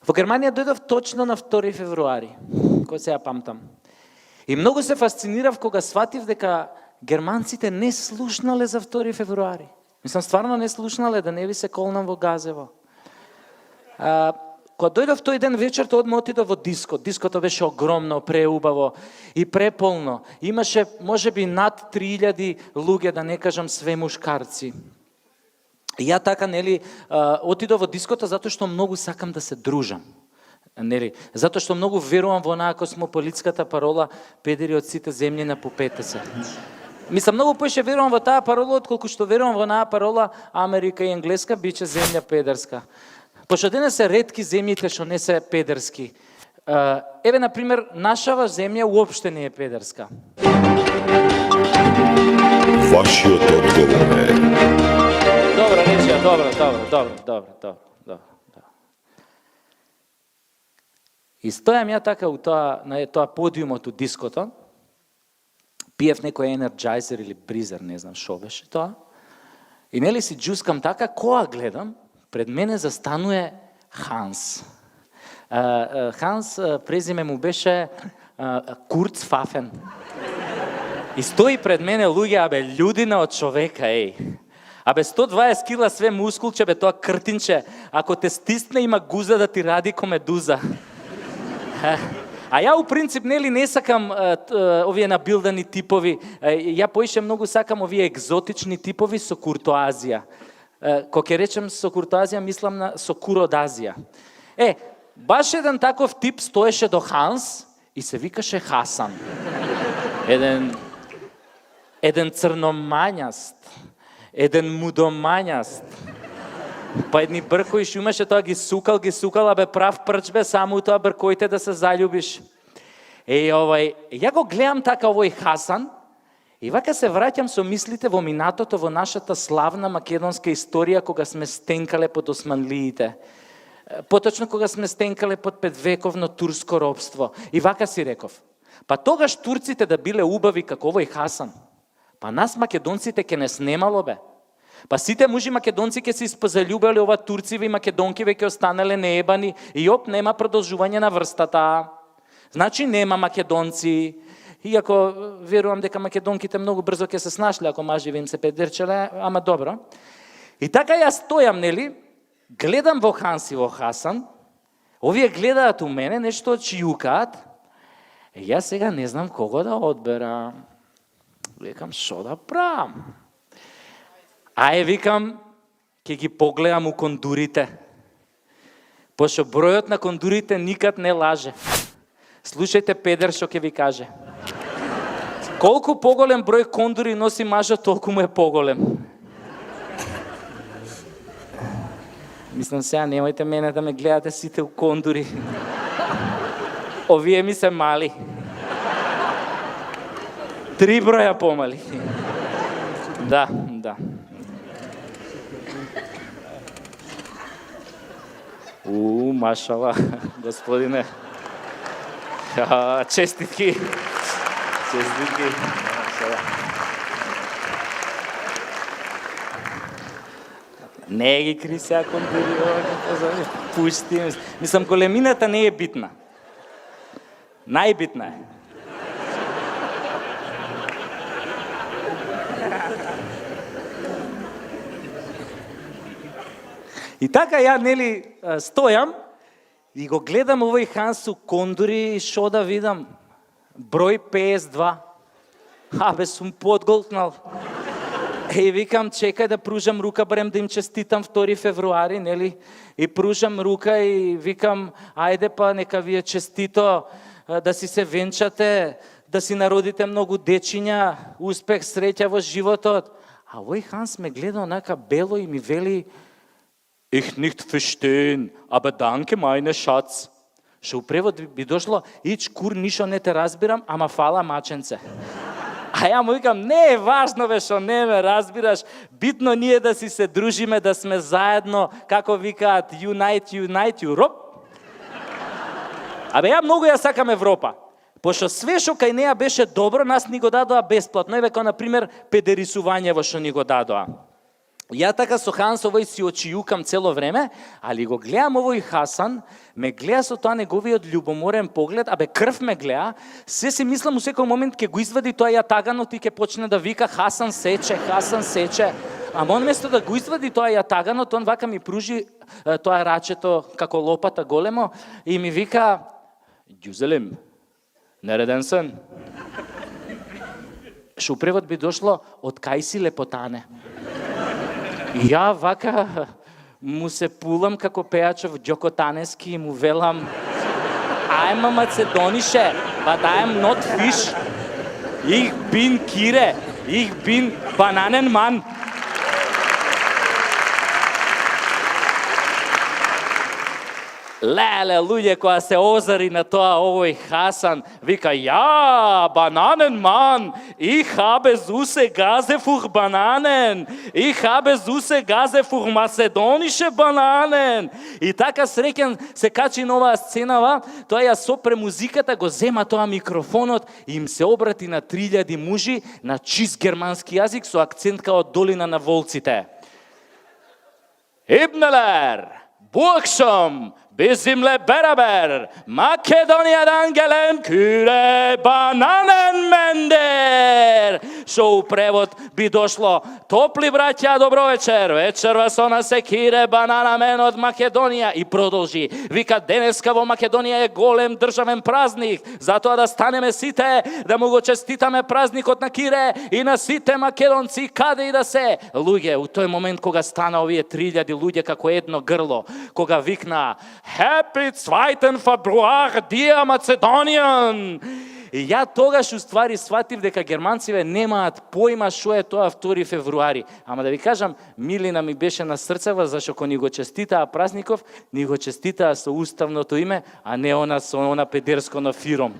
Во Германија дојдов точно на 2 февруари, кој се ја памтам. И многу се фасцинирав кога сватив дека германците не слушнале за 2 февруари. Мислам, стварно не слушнале, да не ви се колнам во Газево. Кога дојдов тој ден вечерта, одма отидов во диско. Диското беше огромно, преубаво и преполно. Имаше, можеби, над 3000 луѓе, да не кажам све мушкарци. И ја така, нели, отидов во диското затоа што многу сакам да се дружам. Нели, затоа што многу верувам во онаа космополитската парола педери од сите земји на попете се. Мислам, многу поише верувам во таа парола, отколку што верувам во онаа парола Америка и Енглеска биче земја педерска. Пошто денес се ретки земјите што не се педерски. Еве, например, нашава земја уопште не е педерска. Вашиот одговор е... Добро, речија, добро. И стојам ја така на тоа подиумот у диското, пиев некој енерджайзер или бризер, не знам шо беше тоа, и нели си джускам така, која гледам, пред мене застануе Ханс. Ханс, презиме му беше Курц Фафен. И стои пред мене луѓе, људина од човека, 120 кила све мускулче, тоа кртинче, ако те стисне има гуза да ти ради ко медуза. А ја у принцип нели не сакам овие набилдани типови, ја поише многу сакам овие екзотични типови со куртоазија. Кога ќе речем со куртоазија, мислам на со куродазија. Баш еден таков тип стоеше до Ханс и се викаше Хасан. Еден црномањаст, еден мудомањаст. Па едни бркои што имаше, тоа ги сукал, прав прч бе, само тоа бркоите да се заљубиш. Ја го гледам така овој Хасан и вака се враќам со мислите во минатото, во нашата славна македонска историја, кога сме стенкале под османлиите. Поточно кога сме стенкале под 5-вековно турско робство. И вака си реков, па тогаш турците да биле убави како овој Хасан, па нас македонците ке не снемало бе. Па сите мужи македонци ке се испозалюбале, ова турциве и македонки веќе останале неебани и нема продолжување на врстата. Значи нема македонци. Иако верувам дека македонките многу брзо ќе се снашле ако маживе им се педерчеле, ама добро. И така ја стојам, нели, гледам во Ханс и во Хасан, овие гледаат у мене, нешто чијукаат, јас сега не знам кого да одберам. Викам, шо да правам? Викам, ќе ги погледам у кондурите. Пошто бројот на кондурите никад не лаже. Слушајте педер што ќе ви каже. Колку поголем број кондури носи мажот, толку му е поголем. Мислам, сега немојте мене да ме гледате сите у кондури. Овие ми се мали. 3 броја помали. Да. Машала, господине. Честитки. Не ги кри сега кондури, пушти. Мислам, големината не е битна. Најбитна е. И така ја, нели, стојам и го гледам овој Ханс у кондури и шо да видам? Број 52. Сум подголтнал. Викам, чекај да пружам рука, барем да им честитам 2 февруари, нели? И пружам рука и викам, ајде па, нека ви е честито, да си се венчате, да си народите многу дечиња, успех, среќа во животот. А овој Ханс ме гледа онака бело и ми вели, Ich nicht verstehen, aber danke meine Schatz. Што у превод би дошло, кур, ништо не те разбирам, ама фала маченце. А ја му викам, не е важно бе што не ме разбираш, битно ние да си се дружиме, да сме заедно, како викаат, Unite Europe. Ја многу ја сакам Европа. Пошто све што кај неа беше добро, нас ни го дадоа бесплатно. Еве, како, например, педерисувањево што ни го дадоа. Ја така со Ханс овој си очијукам цело време, али го гледам овој Хасан, ме гледа со тоа неговиот љубоморен поглед, абе крв ме гледа, се си мислам у секој момент ќе го извади тоа јатаганот и ќе почне да вика Хасан сече, Хасан сече. Ама он место да го извади тоа јатаганот, он вака ми пружи тоа рачето како лопата големо и ми вика Ѓузелим, нереден сен. Што превод би дошло од кај си лепотане. И ја вака му се пулам како пејачов Ѓоко Танески и му велам I'm a Macedonische, but I'm not fish. Ich bin Kire, ich bin Bananenmann. Леле, луѓе, која се озари на тоа овој Хасан, вика, ја, Bananenmann, ich habe Süße Gase für Bananen, ich habe Süße Gase für Macedonische Bananen. И така среќен се качи на оваа сценава, тоа ја сопре музиката, го зема тоа микрофонот и им се обрати на 3000 мужи на чист германски јазик со акцент као долина на волците. Ibneler, Burgschom, bizimle beraber Makedonija'dan gelen küre bananenmender. Што у превод би дошло: топли браќа, добро вечер. Вечерва со нас е кире бананамен од Македонија. И продолжи. Вика, денеска во Македонија е голем државен празник, затоа да станеме сите, да му го честитаме празникот на кире и на сите македонци каде и да се. Луѓе, у тој момент кога стана овие 3000 луѓе како едно грло, кога викна Happy 2. Februar, Dia Macedonian! И ја тогаш уствари сватив дека германциве немаат појма што е тоа 2 февруари. Ама да ви кажам, милина ми беше на срцева, зашто кога ни го честитаа празников, ни го честитаа со уставното име, а не она со она педерско на фиром.